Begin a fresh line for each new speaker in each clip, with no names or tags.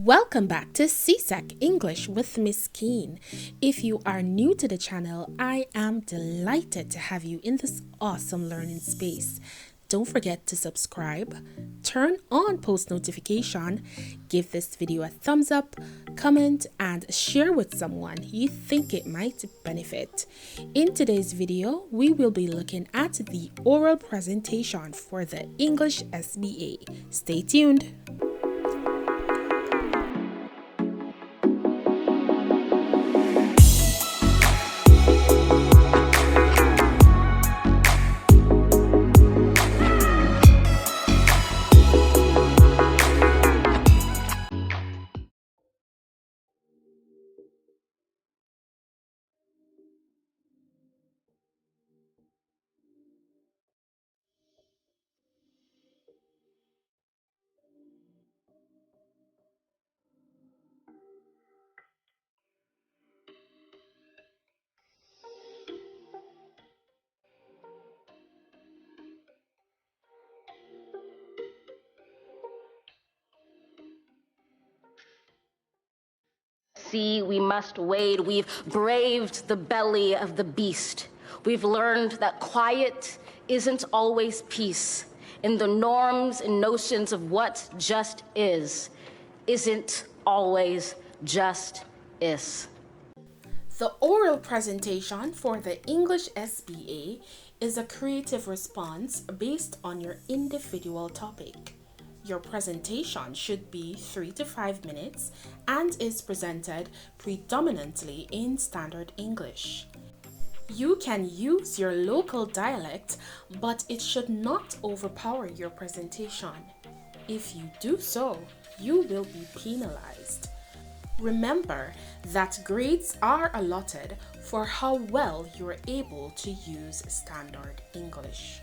Welcome back to Csec English with Ms.Skeene. If you are new to the channel, I am delighted to have you in this awesome learning space. Don't forget to subscribe, turn on post notification, give this video a thumbs up, comment, and share with someone you think it might benefit. In today's video, we will be looking at the oral presentation for the English SBA. Stay tuned.
See, we must wade. We've braved the belly of the beast. We've learned that quiet isn't always peace. In the norms and notions of what just isn't always just is.
The oral presentation for the English SBA is a creative response based on your individual topic. Your presentation should be 3 to 5 minutes and is presented predominantly in standard English. You can use your local dialect, but it should not overpower your presentation. If you do so, you will be penalized. Remember that grades are allotted for how well you are able to use standard English.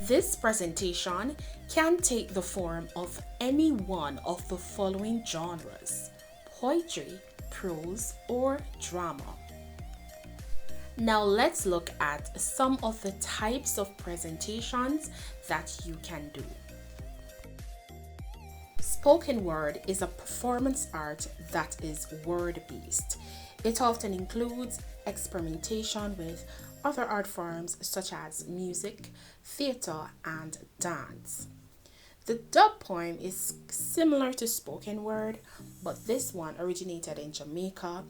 This presentation can take the form of any one of the following genres: poetry, prose, or drama. Now let's look at some of the types of presentations that you can do. Spoken word is a performance art that is word-based. It often includes experimentation with other art forms such as music, theater, and dance. The dub poem is similar to spoken word, but this one originated in Jamaica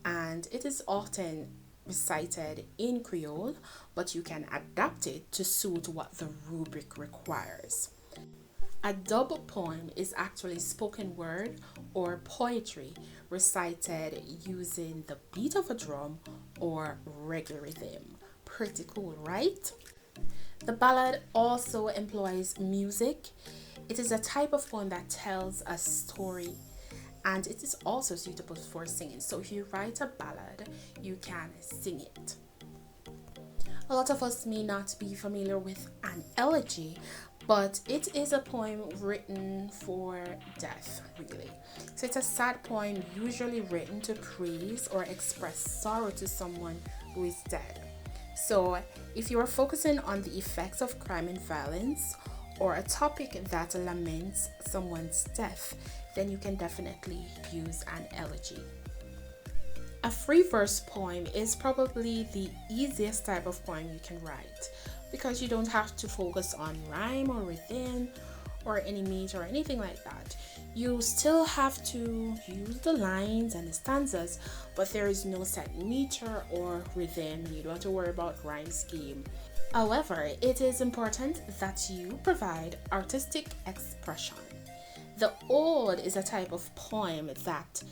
and it is often recited in Creole, but you can adapt it to suit what the rubric requires. A dub poem is actually spoken word or poetry recited using the beat of a drum or reggae rhythm. Pretty cool, right? The ballad also employs music. It is a type of poem that tells a story and it is also suitable for singing. So if you write a ballad, you can sing it. A lot of us may not be familiar with an elegy, but it is a poem written for death, really. So it's a sad poem usually written to praise or express sorrow to someone who is dead. So if you are focusing on the effects of crime and violence or a topic that laments someone's death, then you can definitely use an elegy. A free verse poem is probably the easiest type of poem you can write because you don't have to focus on rhyme or rhythm or any meter or anything like that. You still have to use the lines and the stanzas, but there is no set meter or rhythm. You don't have to worry about rhyme scheme. However, it is important that you provide artistic expression. The ode is a type of poem that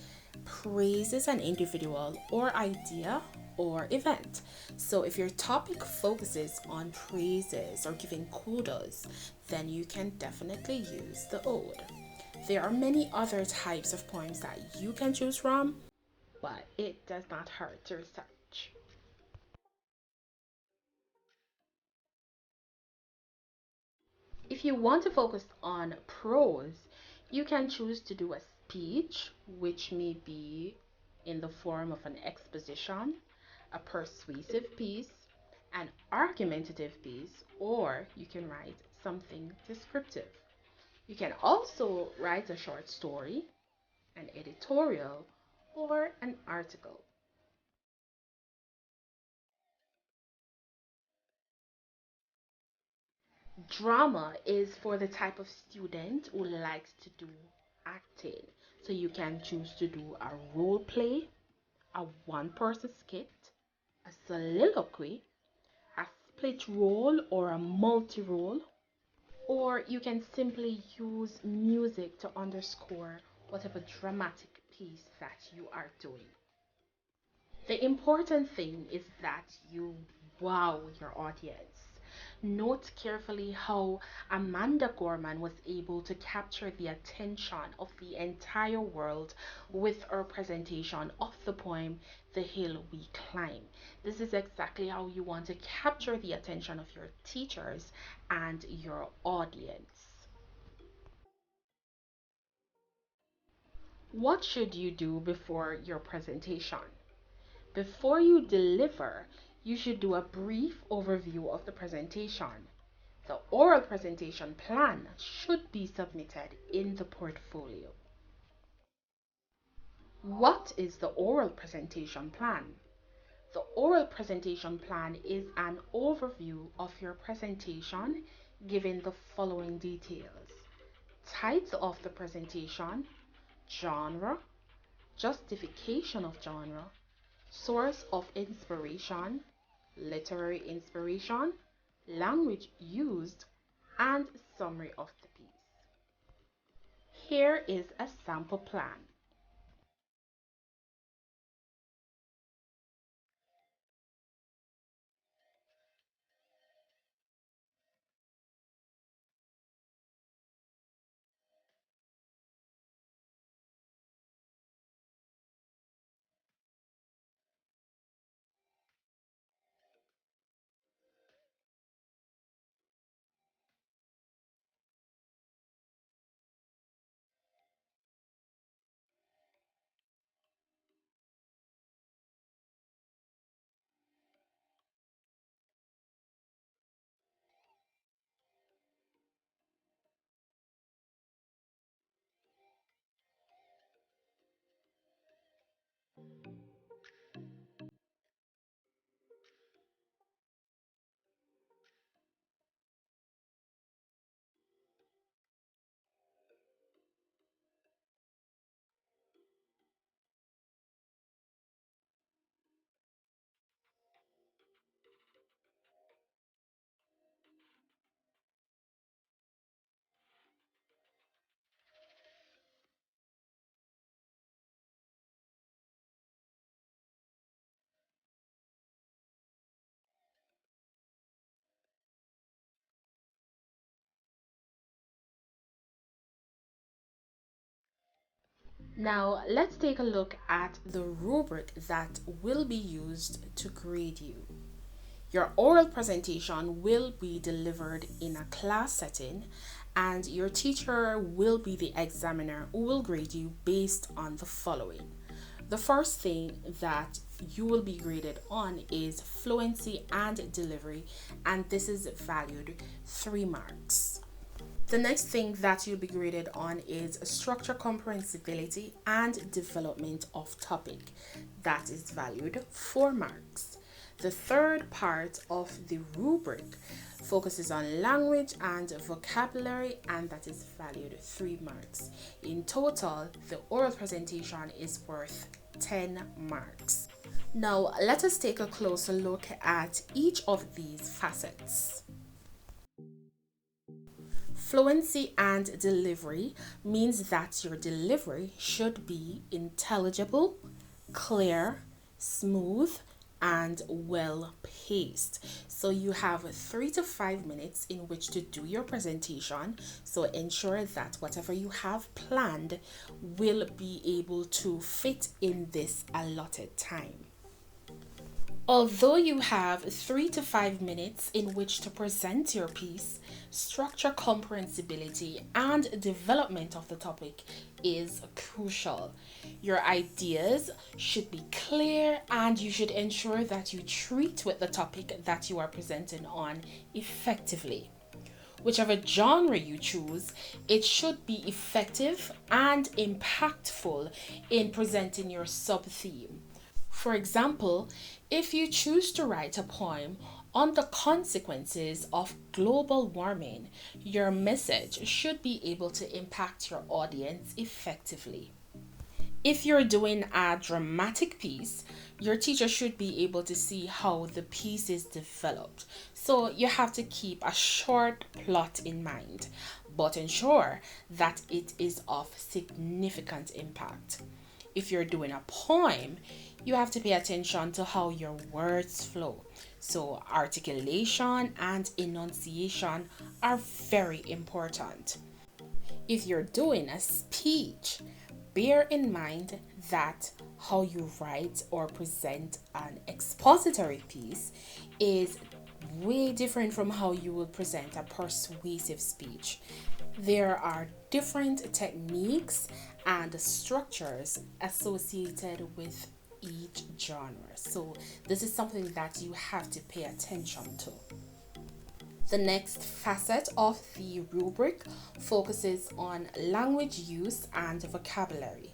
praises an individual or idea or event. So if your topic focuses on praises or giving kudos, then you can definitely use the ode. There are many other types of poems that you can choose from, but it does not hurt to research. If you want to focus on prose, you can choose to do a speech, which may be in the form of an exposition, a persuasive piece, an argumentative piece, or you can write something descriptive. You can also write a short story, an editorial, or an article. Drama is for the type of student who likes to do acting. So you can choose to do a role play, a one-person skit, a soliloquy, a split role or a multi-role, or you can simply use music to underscore whatever dramatic piece that you are doing. The important thing is that you wow your audience. Note carefully how Amanda Gorman was able to capture the attention of the entire world with her presentation of the poem The Hill We Climb. This is exactly how you want to capture the attention of your teachers and your audience. What should you do before your presentation? Before you deliver, you should do a brief overview of the presentation. The oral presentation plan should be submitted in the portfolio. What is the oral presentation plan? The oral presentation plan is an overview of your presentation giving the following details: title of the presentation, genre, justification of genre, source of inspiration, literary inspiration, language used, and summary of the piece. Here is a sample plan. Now, let's take a look at the rubric that will be used to grade you. Your oral presentation will be delivered in a class setting, and your teacher will be the examiner who will grade you based on the following. The first thing that you will be graded on is fluency and delivery, and this is valued 3 marks. The next thing that you'll be graded on is structure comprehensibility and development of topic. That is valued 4 marks. The third part of the rubric focuses on language and vocabulary, and that is valued 3 marks. In total, the oral presentation is worth 10 marks. Now, let us take a closer look at each of these facets. Fluency and delivery means that your delivery should be intelligible, clear, smooth, and well paced. So you have 3 to 5 minutes in which to do your presentation. So ensure that whatever you have planned will be able to fit in this allotted time. Although you have 3 to 5 minutes in which to present your piece, structure comprehensibility and development of the topic is crucial. Your ideas should be clear, and you should ensure that you treat with the topic that you are presenting on effectively. Whichever genre you choose, it should be effective and impactful in presenting your sub-theme. For example, if you choose to write a poem on the consequences of global warming, your message should be able to impact your audience effectively. If you're doing a dramatic piece, your teacher should be able to see how the piece is developed. So you have to keep a short plot in mind, but ensure that it is of significant impact. If you're doing a poem, you have to pay attention to how your words flow. So articulation and enunciation are very important. If you're doing a speech, bear in mind that how you write or present an expository piece is way different from how you would present a persuasive speech. There are different techniques and structures associated with each genre. So this is something that you have to pay attention to. The next facet of the rubric focuses on language use and vocabulary.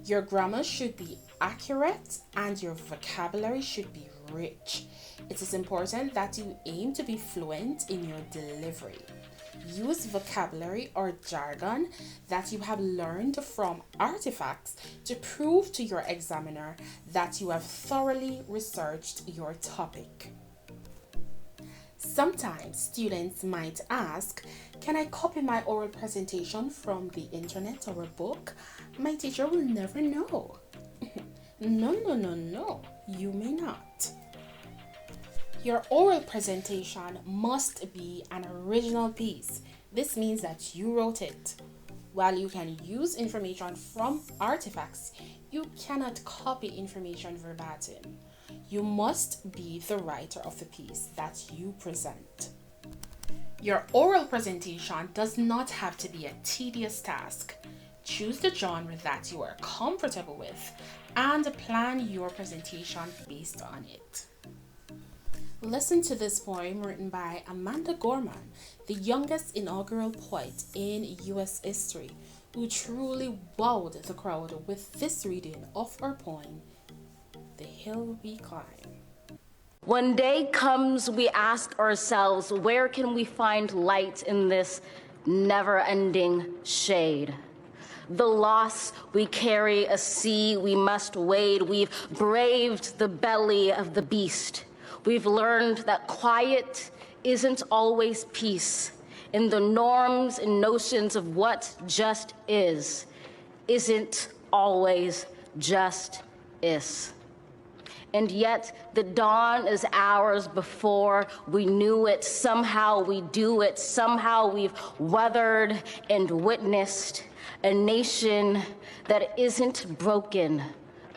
Your grammar should be accurate and your vocabulary should be rich. It is important that you aim to be fluent in your delivery. Use vocabulary or jargon that you have learned from artifacts to prove to your examiner that you have thoroughly researched your topic. Sometimes students might ask, can I copy my oral presentation from the internet or a book? My teacher will never know. No, you may not. Your oral presentation must be an original piece. This means that you wrote it. While you can use information from artifacts, you cannot copy information verbatim. You must be the writer of the piece that you present. Your oral presentation does not have to be a tedious task. Choose the genre that you are comfortable with and plan your presentation based on it. Listen to this poem written by Amanda Gorman, the youngest inaugural poet in U.S. history, who truly wowed the crowd with this reading of her poem, The Hill We Climb.
When day comes, we ask ourselves, where can we find light in this never-ending shade? The loss we carry, a sea we must wade. We've braved the belly of the beast. We've learned that quiet isn't always peace. In the norms and notions of what just is, isn't always just is. And yet the dawn is ours before we knew it. Somehow we do it. Somehow we've weathered and witnessed a nation that isn't broken,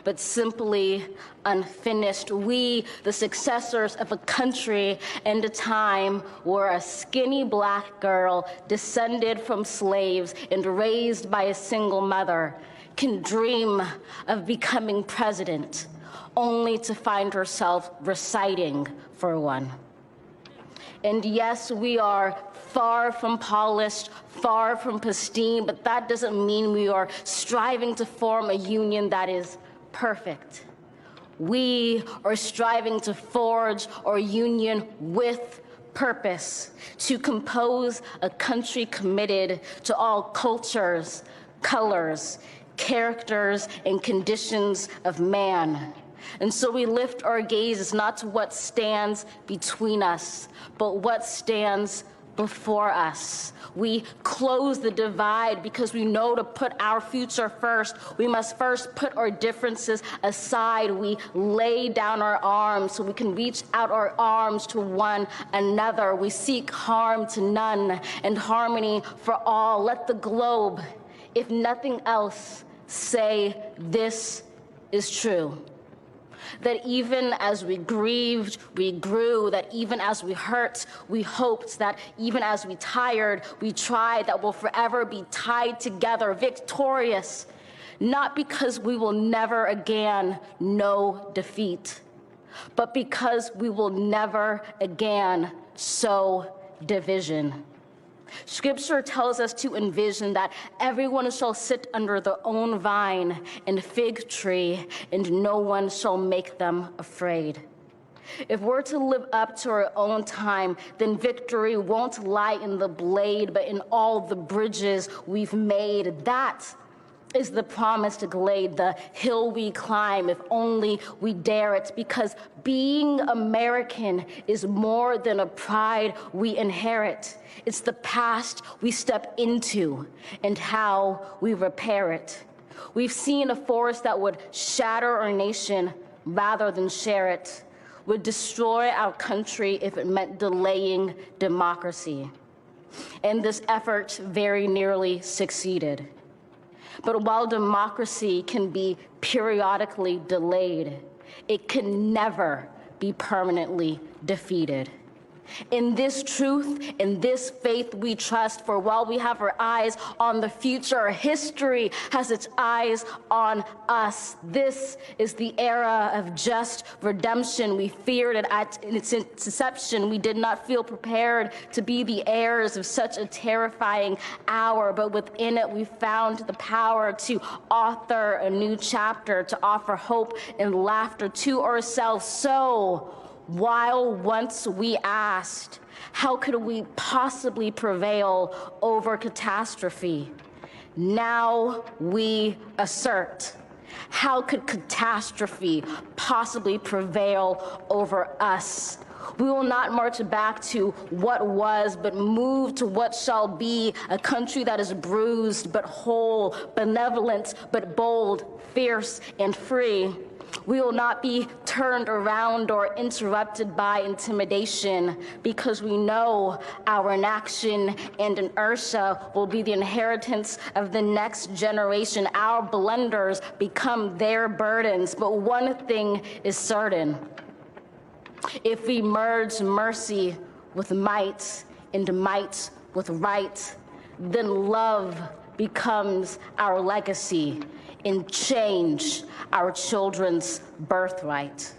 but simply unfinished. We, the successors of a country and a time where a skinny black girl descended from slaves and raised by a single mother can dream of becoming president, only to find herself reciting for one. And yes, we are far from polished, far from pristine, but that doesn't mean we are striving to form a union that is perfect. We are striving to forge our union with purpose, to compose a country committed to all cultures, colors, characters, and conditions of man. And so we lift our gaze not to what stands between us, but what stands before us. We close the divide because we know to put our future first, we must first put our differences aside. We lay down our arms so we can reach out our arms to one another. We seek harm to none and harmony for all. Let the globe, if nothing else, say this is true. That even as we grieved, we grew, that even as we hurt, we hoped, that even as we tired, we tried, that we'll forever be tied together, victorious, not because we will never again know defeat, but because we will never again sow division. Scripture tells us to envision that everyone shall sit under their own vine and fig tree, and no one shall make them afraid. If we're to live up to our own time, then victory won't lie in the blade, but in all the bridges we've made. That is the promised glade, the hill we climb if only we dare it, because being American is more than a pride we inherit. It's the past we step into and how we repair it. We've seen a force that would shatter our nation rather than share it, would destroy our country if it meant delaying democracy. And this effort very nearly succeeded. But while democracy can be periodically delayed, it can never be permanently defeated. In this truth, in this faith we trust, for while we have our eyes on the future, history has its eyes on us. This is the era of just redemption. We feared it at its inception. We did not feel prepared to be the heirs of such a terrifying hour, but within it we found the power to author a new chapter, to offer hope and laughter to ourselves. So, while once we asked, how could we possibly prevail over catastrophe? Now we assert, how could catastrophe possibly prevail over us? We will not march back to what was, but move to what shall be, a country that is bruised but whole, benevolent but bold, fierce and free. We will not be turned around or interrupted by intimidation, because we know our inaction and inertia will be the inheritance of the next generation. Our blunders become their burdens. But one thing is certain: if we merge mercy with might and might with right, then love becomes our legacy and change our children's birthright.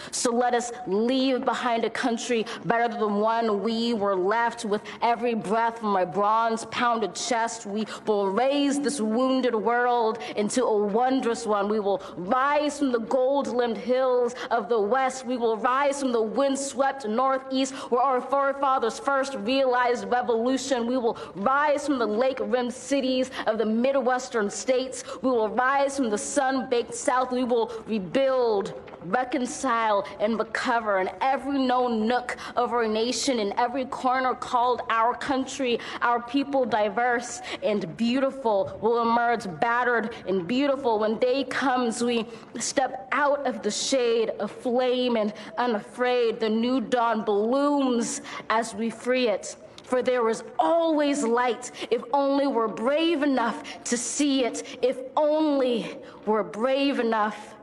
So let us leave behind a country better than the one we were left. With every breath from my bronze-pounded chest, we will raise this wounded world into a wondrous one. We will rise from the gold-limbed hills of the West. We will rise from the wind-swept Northeast, where our forefathers first realized revolution. We will rise from the lake-rimmed cities of the Midwestern states. We will rise from the sun-baked South. We will rebuild, reconcile, and recover in every known nook of our nation, in every corner called our country. Our people, diverse and beautiful, will emerge battered and beautiful. When day comes, we step out of the shade, aflame and unafraid. The new dawn blooms as we free it. For there is always light, if only we're brave enough to see it, if only we're brave enough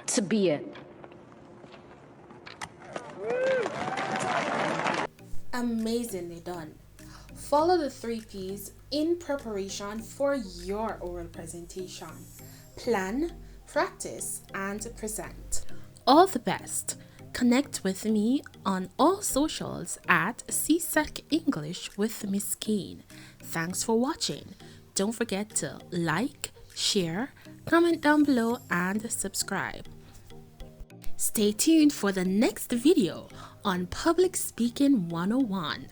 to be it.
Amazingly done. Follow the 3 P's in preparation for your oral presentation. Plan, practice, and present. All the best. Connect with me on all socials at Csec English with Ms.Skeene. Thanks for watching. Don't forget to like, share, comment down below, and subscribe. Stay tuned for the next video on Public Speaking 101.